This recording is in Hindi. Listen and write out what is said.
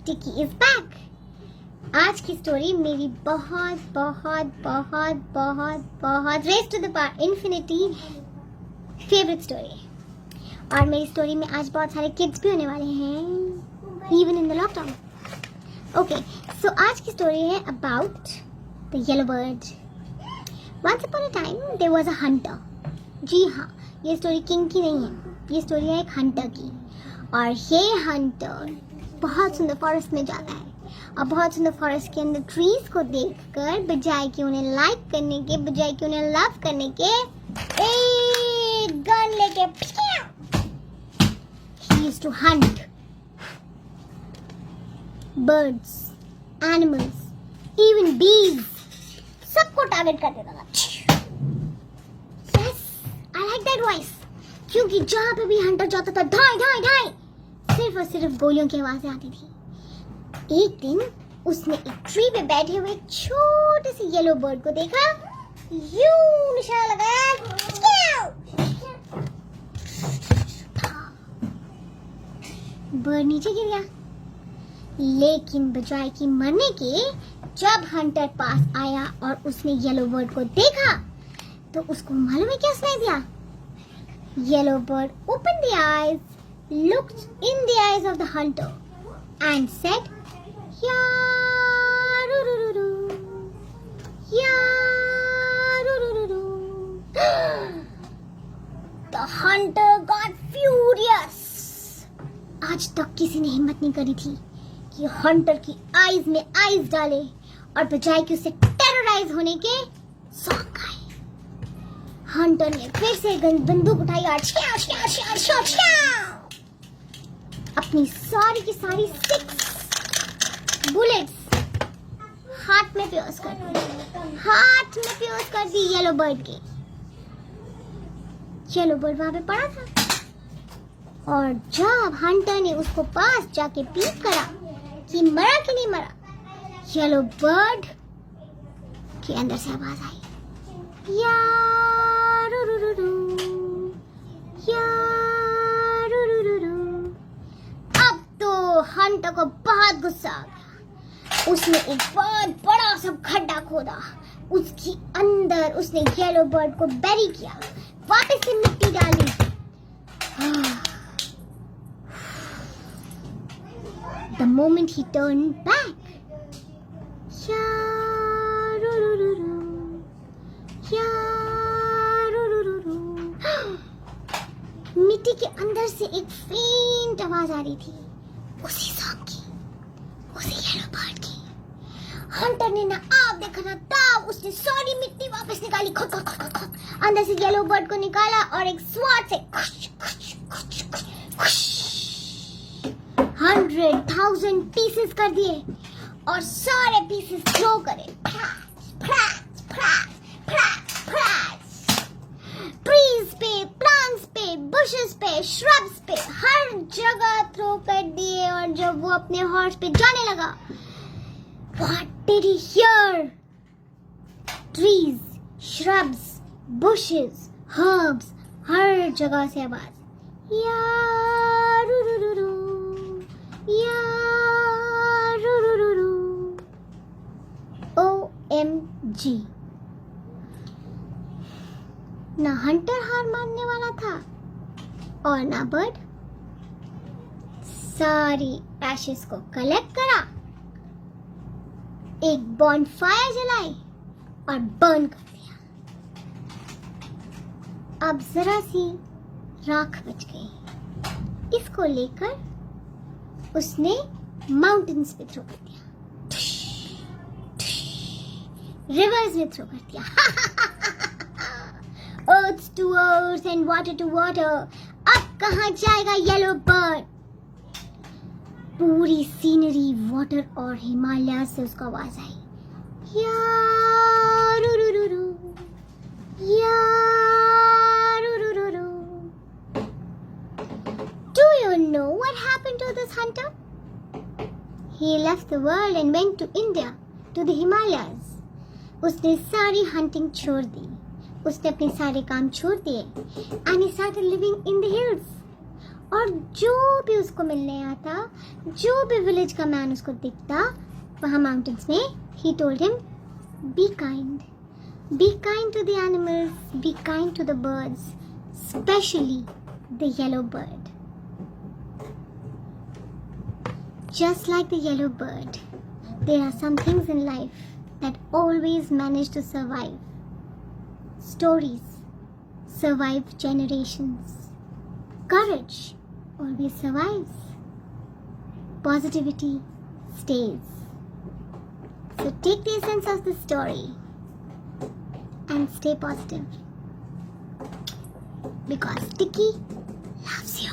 टिकी इज बैक। आज की स्टोरी मेरी बहुत बहुत बहुत बहुत बहुत रेस टू द पार इंफिनिटी फेवरेट स्टोरी है। और मेरी स्टोरी में आज बहुत सारे किड्स भी होने वाले हैं, even in the lockdown. Okay, so आज की स्टोरी है about the yellow bird. Once upon a time there was a hunter. जी हाँ, ये स्टोरी किंग की नहीं है, ये स्टोरी है एक हंटर की। और ये हंटर बहुत सुंदर फॉरेस्ट में जाता है और बहुत सुंदर फॉरेस्ट के अंदर ट्रीज को देखकर बजाय कि उन्हें लाइक करने के, बजाय कि उन्हें लव करने के, एक गन लेके he used to hunt birds, animals, even bees, सबको टारगेट कर देता था। Yes, I like that voice, क्योंकि जहाँ पे भी हंटर जाता था ढाई ढाई ढाई सिर्फ और सिर्फ गोलियों की आवाजें आती थी। एक दिन उसने एक ट्री पे बैठे हुए छोटे से येलो बर्ड को देखा, यूं निशाना लगाया, बर्ड नीचे गिर गया। लेकिन बजाय कि मरने के, जब हंटर पास आया और उसने येलो बर्ड को देखा तो उसको मालूम है क्या सुनाई दिया? Yellow bird opened the eyes, looked in the eyes of the hunter and said, "Ya-ru-ru-ru-ru, ya-ru-ru-ru-ru." The hunter got furious. आज तक किसी ने हिम्मत नहीं करी थी कि हंटर की आईज में आईज डाले और बजाय कि उसे टेरराइज होने के सौंप खाए। हंटर ने फिर से बंदूक उठाई और छ्याव छ्याव छ्याव छ्याव छ्याव अपनी सारी की सारी 6 बुलेट्स हाथ में प्योस कर दी येलो बर्ड के। येलो बर्ड वहां पे पड़ा था और जब हंटर ने उसको पास जाके पीक करा कि मरा कि नहीं मरा, येलो बर्ड के अंदर से आवाज आई, या-रू-रू-रू-रू, या-रू-रू-रू-रू। अब तो हंटर को बहुत गुस्सा आ गया। उसने एक बहुत बड़ा सा खड्डा खोदा, उसके अंदर उसने येलो बर्ड को बैरी किया, वापस से मिट्टी डाली। The moment he turned back, ya-ru-ru-ru-ru, ya-ru-ru-ru-ru, मिट्टी के अंदर से एक फेंट आवाज आ रही थी, उसी सॉन्ग की, उसी येलो बर्ड की। हंटर ने ना आप देखा ना तब उसने सारी मिट्टी वापस निकाली, खुद खुद खुद खुद अंदर से येलो बर्ड को निकाला और एक स्वाट से 100,000 पीसेस कर दिए और सारे पीसेस थ्रो करे। ट्रीज पे, प्लांट्स पे, बुशेस पे, श्रब्स पे, हर जगह थ्रो कर दिए। और जब वो अपने हॉर्स पे जाने लगा, What did he hear? Trees, shrubs, bushes, herbs, हर जगह से आवाज, या-रू-रू-रू-रू, या-रू-रू-रू-रू। OMG, ना हंटर हार मानने वाला था और ना बर्ड। सारी एशेस को कलेक्ट करा, एक बॉनफायर जलाई और बर्न कर दिया। अब जरा सी राख बच गई। इसको लेकर उसने माउंटेन्स पे थ्रो कर दिया, रिवर्स में थ्रो कर दिया, earth to earth and water to water. अब कहाँ जाएगा येलो बर्ड? पूरी सीनरी, वाटर और हिमालय से उसको आवाज आई, या-रू-रू-रू-रू, या-रू-रू-रू-रू। Do you know what happened to this hunter? He left the world and went to India, to the Himalayas. उसने सारी हंटिंग छोड़ दी, उसने अपने सारे काम छोड़ दिए, and he started living in the hills. और जो भी उसको मिलने आता, जो भी विलेज का मैन उसको दिखता वहाँ माउंटेन्स में, he told him, be kind. Be kind to the animals, be kind to the birds, especially the yellow bird. Just like the yellow bird, there are some things in life that always manage to survive. Stories survive generations. Courage always survives. Positivity stays. So take the essence of the story and stay positive. Because Tikki loves you.